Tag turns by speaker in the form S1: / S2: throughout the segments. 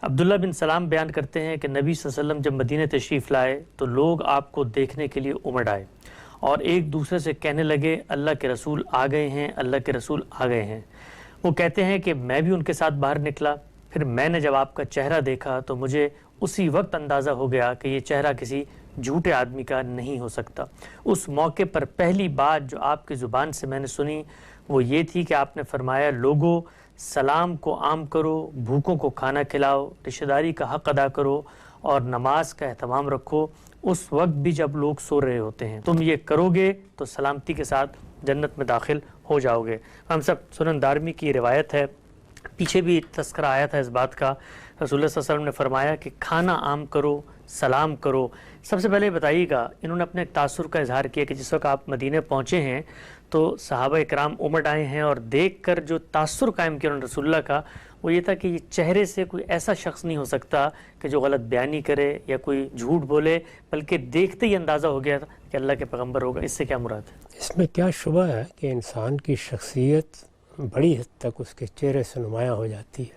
S1: عبداللہ بن سلام بیان کرتے ہیں کہ نبی صلی اللہ علیہ وسلم جب مدینہ تشریف لائے تو لوگ آپ کو دیکھنے کے لیے امڑ آئے اور ایک دوسرے سے کہنے لگے اللہ کے رسول آ گئے ہیں، اللہ کے رسول آ گئے ہیں۔ وہ کہتے ہیں کہ میں بھی ان کے ساتھ باہر نکلا، پھر میں نے جب آپ کا چہرہ دیکھا تو مجھے اسی وقت اندازہ ہو گیا کہ یہ چہرہ کسی جھوٹے آدمی کا نہیں ہو سکتا۔ اس موقع پر پہلی بات جو آپ کی زبان سے میں نے سنی وہ یہ تھی کہ آپ نے فرمایا لوگو سلام کو عام کرو، بھوکوں کو کھانا کھلاؤ، رشتہ داری کا حق ادا کرو اور نماز کا اہتمام رکھو اس وقت بھی جب لوگ سو رہے ہوتے ہیں۔ تم یہ کرو گے تو سلامتی کے ساتھ جنت میں داخل ہو جاؤ گے۔ ہم سب سنن دارمی کی روایت ہے، پیچھے بھی تذکرہ آیا تھا اس بات کا، رسول اللہ صلی اللہ علیہ وسلم نے فرمایا کہ کھانا عام کرو، سلام کرو۔ سب سے پہلے بتائیے گا، انہوں نے اپنے تاثر کا اظہار کیا کہ جس وقت آپ مدینہ پہنچے ہیں تو صحابہ اکرام امڑ آئے ہیں اور دیکھ کر جو تاثر قائم کیا انہوں نے رسول اللہ کا وہ یہ تھا کہ یہ چہرے سے کوئی ایسا شخص نہیں ہو سکتا کہ جو غلط بیانی کرے یا کوئی جھوٹ بولے، بلکہ دیکھتے ہی اندازہ ہو گیا کہ اللہ کے پیغمبر ہوگا۔ اس سے کیا مراد ہے؟
S2: اس میں کیا شبہ ہے کہ انسان کی شخصیت بڑی حد تک اس کے چہرے سے نمایاں ہو جاتی ہے۔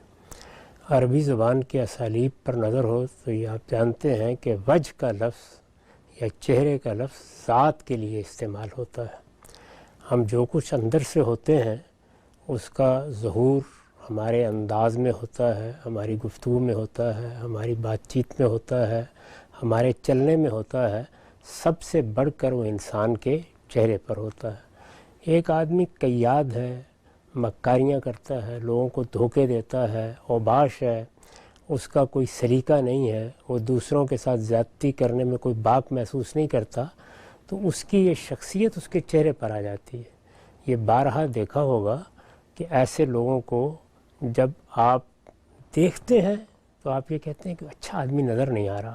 S2: عربی زبان کے اسالیب پر نظر ہو تو یہ آپ جانتے ہیں کہ وجہ کا لفظ یا چہرے کا لفظ ذات کے لیے استعمال ہوتا ہے۔ ہم جو کچھ اندر سے ہوتے ہیں اس کا ظہور ہمارے انداز میں ہوتا ہے، ہماری گفتگو میں ہوتا ہے، ہماری بات چیت میں ہوتا ہے، ہمارے چلنے میں ہوتا ہے، سب سے بڑھ کر وہ انسان کے چہرے پر ہوتا ہے۔ ایک آدمی قیاد ہے، مکاریاں کرتا ہے، لوگوں کو دھوکے دیتا ہے، اوباش ہے، اس کا کوئی سلیقہ نہیں ہے، وہ دوسروں کے ساتھ زیادتی کرنے میں کوئی باک محسوس نہیں کرتا، تو اس کی یہ شخصیت اس کے چہرے پر آ جاتی ہے۔ یہ بارہا دیکھا ہوگا کہ ایسے لوگوں کو جب آپ دیکھتے ہیں تو آپ یہ کہتے ہیں کہ اچھا آدمی نظر نہیں آ رہا۔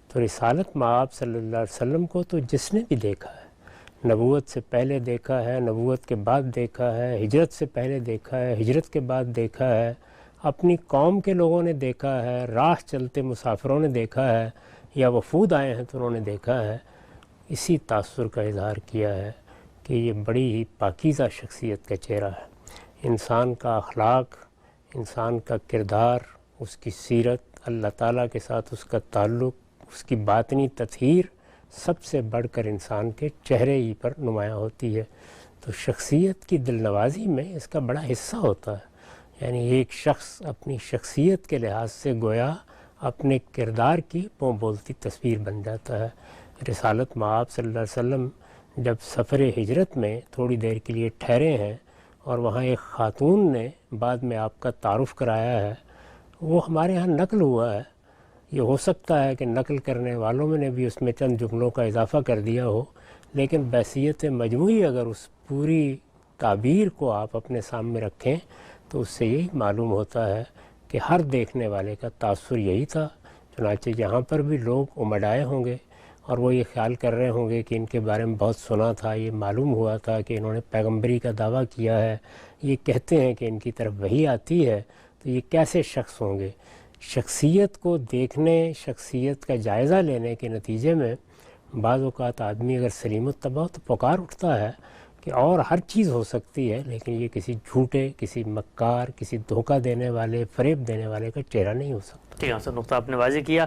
S2: تو رسالت مآب صلی اللہ علیہ وسلم کو تو جس نے بھی دیکھا ہے، نبوت سے پہلے دیکھا ہے، نبوت کے بعد دیکھا ہے، ہجرت سے پہلے دیکھا ہے، ہجرت کے بعد دیکھا ہے، اپنی قوم کے لوگوں نے دیکھا ہے، راہ چلتے مسافروں نے دیکھا ہے، یا وفود آئے ہیں تو انہوں نے دیکھا ہے، اسی تاثر کا اظہار کیا ہے کہ یہ بڑی ہی پاکیزہ شخصیت کا چہرہ ہے۔ انسان کا اخلاق، انسان کا کردار، اس کی سیرت، اللہ تعالیٰ کے ساتھ اس کا تعلق، اس کی باطنی تطہیر سب سے بڑھ کر انسان کے چہرے ہی پر نمایاں ہوتی ہے۔ تو شخصیت کی دل نوازی میں اس کا بڑا حصہ ہوتا ہے، یعنی ایک شخص اپنی شخصیت کے لحاظ سے گویا اپنے کردار کی پوں بولتی تصویر بن جاتا ہے۔ رسالت مآب صلی اللہ علیہ وسلم جب سفر ہجرت میں تھوڑی دیر کے لیے ٹھہرے ہیں اور وہاں ایک خاتون نے بعد میں آپ کا تعارف کرایا ہے، وہ ہمارے ہاں نقل ہوا ہے۔ یہ ہو سکتا ہے کہ نقل کرنے والوں میں نے بھی اس میں چند جملوں کا اضافہ کر دیا ہو، لیکن بحیثیت مجموعی اگر اس پوری تعبیر کو آپ اپنے سامنے رکھیں تو اس سے یہی معلوم ہوتا ہے کہ ہر دیکھنے والے کا تاثر یہی تھا۔ چنانچہ یہاں پر بھی لوگ امڑ آئے ہوں گے اور وہ یہ خیال کر رہے ہوں گے کہ ان کے بارے میں بہت سنا تھا، یہ معلوم ہوا تھا کہ انہوں نے پیغمبری کا دعویٰ کیا ہے، یہ کہتے ہیں کہ ان کی طرف وحی آتی ہے، تو یہ کیسے شخص ہوں گے؟ شخصیت کو دیکھنے، شخصیت کا جائزہ لینے کے نتیجے میں بعض اوقات آدمی اگر سلیم الطبع تو پکار اٹھتا ہے کہ اور ہر چیز ہو سکتی ہے، لیکن یہ کسی جھوٹے، کسی مکار، کسی دھوکہ دینے والے، فریب دینے والے کا چہرہ نہیں ہو سکتا۔
S1: ٹھیک ہے، نقطہ آپ نے واضح کیا۔